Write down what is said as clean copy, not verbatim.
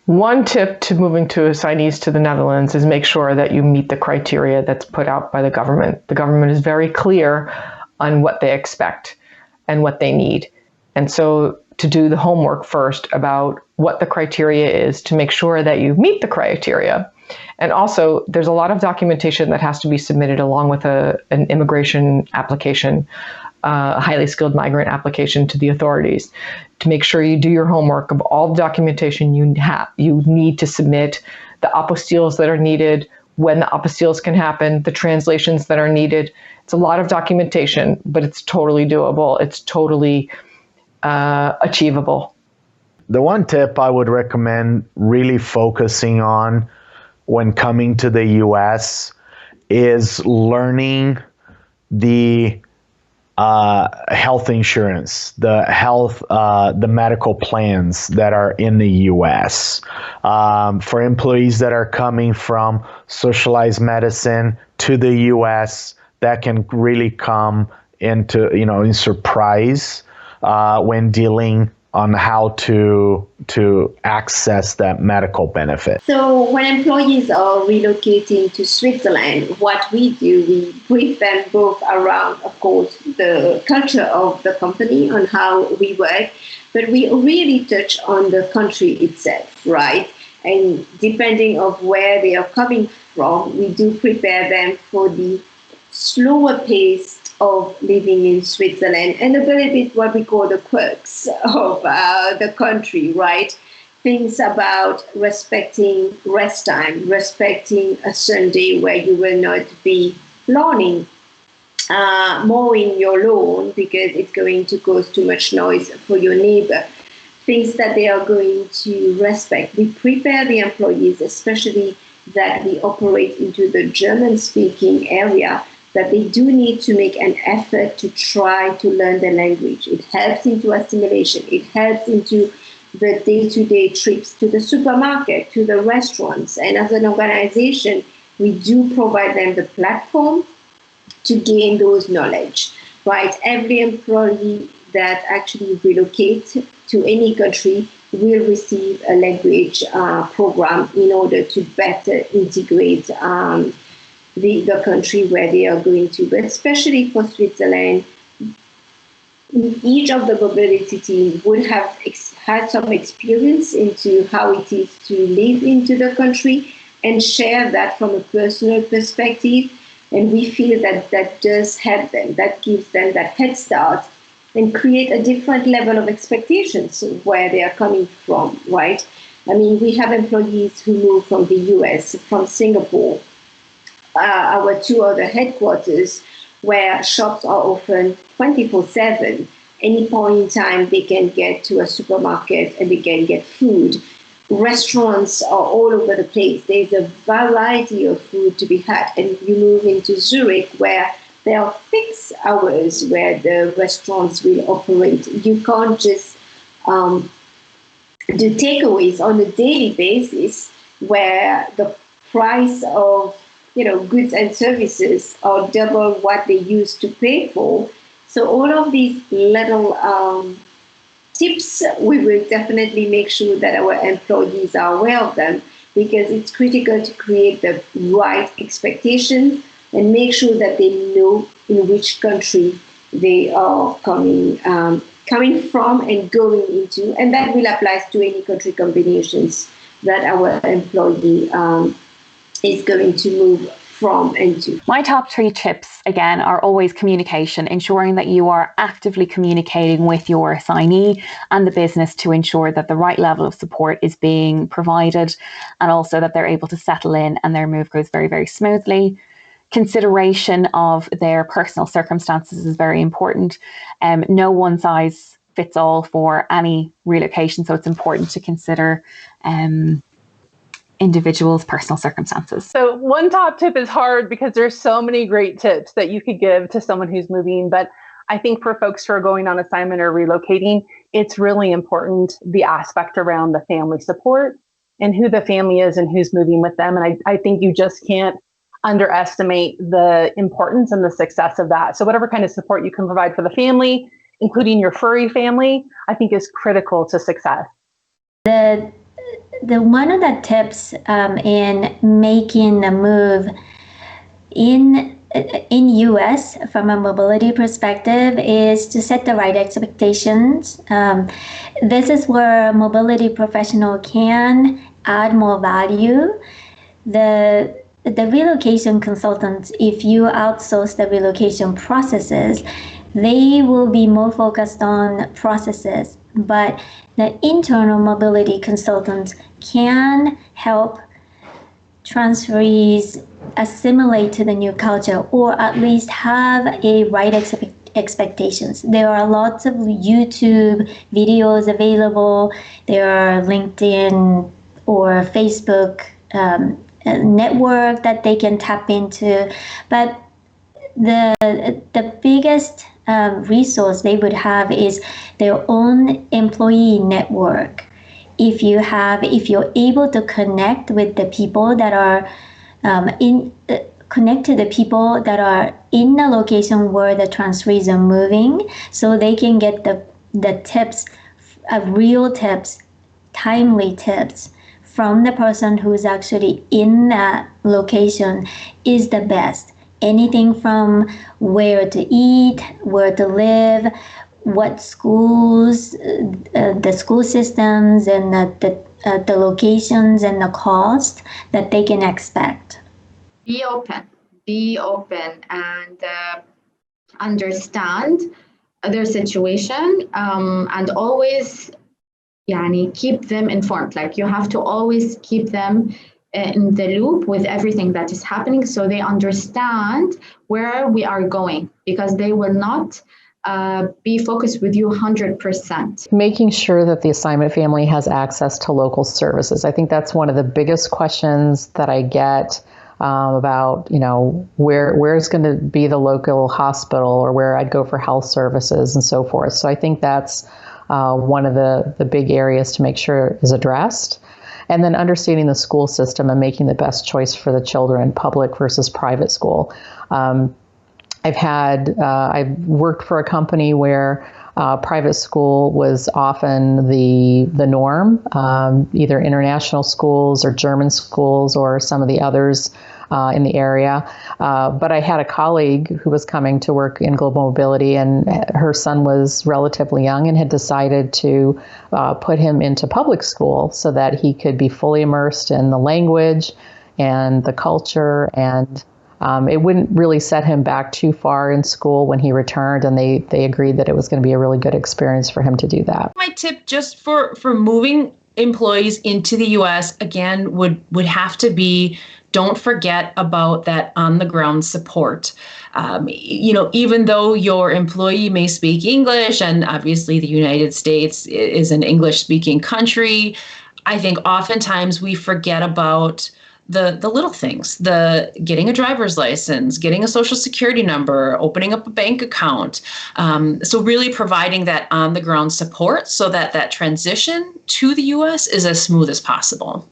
One tip to moving to assignees to the Netherlands is make sure that you meet the criteria that's put out by the government. The government is very clear on what they expect and what they need. And so to do the homework first about what the criteria is to make sure that you meet the criteria. And also, there's a lot of documentation that has to be submitted along with an immigration application, a highly skilled migrant application to the authorities, to make sure you do your homework of all the documentation you need to submit, the apostilles that are needed, when the apostilles can happen, the translations that are needed. It's a lot of documentation, but it's totally doable. It's totally achievable. The one tip I would recommend really focusing on when coming to the US is learning the health insurance, the medical plans that are in the US. For employees that are coming from socialized medicine to the US, that can really come into, in surprise when dealing on how to access that medical benefit. So when employees are relocating to Switzerland, what we do, we brief them both around, of course, the culture of the company, on how we work, but we really touch on the country itself, right? And depending on where they are coming from, we do prepare them for the slower pace of living in Switzerland and a little bit what we call the quirks of the country, right? Things about respecting rest time, respecting a Sunday where you will not be lawn mowing your lawn because it's going to cause too much noise for your neighbor. Things that they are going to respect. We prepare the employees, especially that we operate into the German-speaking area, that they do need to make an effort to try to learn the language. It helps into assimilation. It helps into the day-to-day trips to the supermarket, to the restaurants. And as an organization, we do provide them the platform to gain those knowledge, right? Every employee that actually relocates to any country will receive a language program in order to better integrate the country where they are going to. But especially for Switzerland, each of the mobility team would have had some experience into how it is to live into the country and share that from a personal perspective. And we feel that that does help them, that gives them that head start and create a different level of expectations where they are coming from, right? I mean, we have employees who move from the US, from Singapore, our two other headquarters, where shops are open 24/7. Any point in time, they can get to a supermarket and they can get food. Restaurants are all over the place. There's a variety of food to be had. And you move into Zurich, where there are fixed hours where the restaurants will operate. You can't just do takeaways on a daily basis, where the price of goods and services are double what they used to pay for. So all of these little tips, we will definitely make sure that our employees are aware of them, because it's critical to create the right expectations and make sure that they know in which country they are coming from and going into. And that will apply to any country combinations that our employee is going to move from and to. My top 3 tips, again, are always communication, ensuring that you are actively communicating with your assignee and the business to ensure that the right level of support is being provided, and also that they're able to settle in and their move goes very, very smoothly. Consideration of their personal circumstances is very important. No one size fits all for any relocation. So it's important to consider individuals' personal circumstances. So one top tip is hard because there's so many great tips that you could give to someone who's moving. But I think for folks who are going on assignment or relocating, it's really important, the aspect around the family support and who the family is and who's moving with them. And I think you just can't underestimate the importance and the success of that. So whatever kind of support you can provide for the family, including your furry family, I think is critical to success. The one of the tips in making the move in US from a mobility perspective is to set the right expectations. This is where a mobility professional can add more value. The relocation consultants, if you outsource the relocation processes, they will be more focused on processes, but the internal mobility consultants can help transferees assimilate to the new culture, or at least have a right expectations. There are lots of YouTube videos available. There are LinkedIn or Facebook network that they can tap into. But the biggest resource they would have is their own employee network. If you're able to connect with the people that are connect to the people that are in the location where the transferees are moving, so they can get the tips, real tips, timely tips from the person who's actually in that location, is the best. Anything from where to eat, where to live, what schools, the school systems, and the locations and the cost that they can expect. Be open, and understand their situation, and always keep them informed. Like, you have to always keep them in the loop with everything that is happening, so they understand where we are going, because they will not be focused with you 100%. Making sure that the assignment family has access to local services. I think that's one of the biggest questions that I get about, where's going to be the local hospital, or where I'd go for health services and so forth. So I think that's one of the big areas to make sure is addressed. And then understanding the school system and making the best choice for the children, public versus private school. I've worked for a company where private school was often the norm, either international schools or German schools or some of the others in the area. But I had a colleague who was coming to work in global mobility, and her son was relatively young and had decided to put him into public school so that he could be fully immersed in the language and the culture, and it wouldn't really set him back too far in school when he returned, and they agreed that it was going to be a really good experience for him to do that. My tip just for moving employees into the U.S. again would have to be, don't forget about that on-the-ground support. Even though your employee may speak English, and obviously the United States is an English-speaking country, I think oftentimes we forget about the little things, the getting a driver's license, getting a social security number, opening up a bank account. So really providing that on-the-ground support so that transition to the U.S. is as smooth as possible.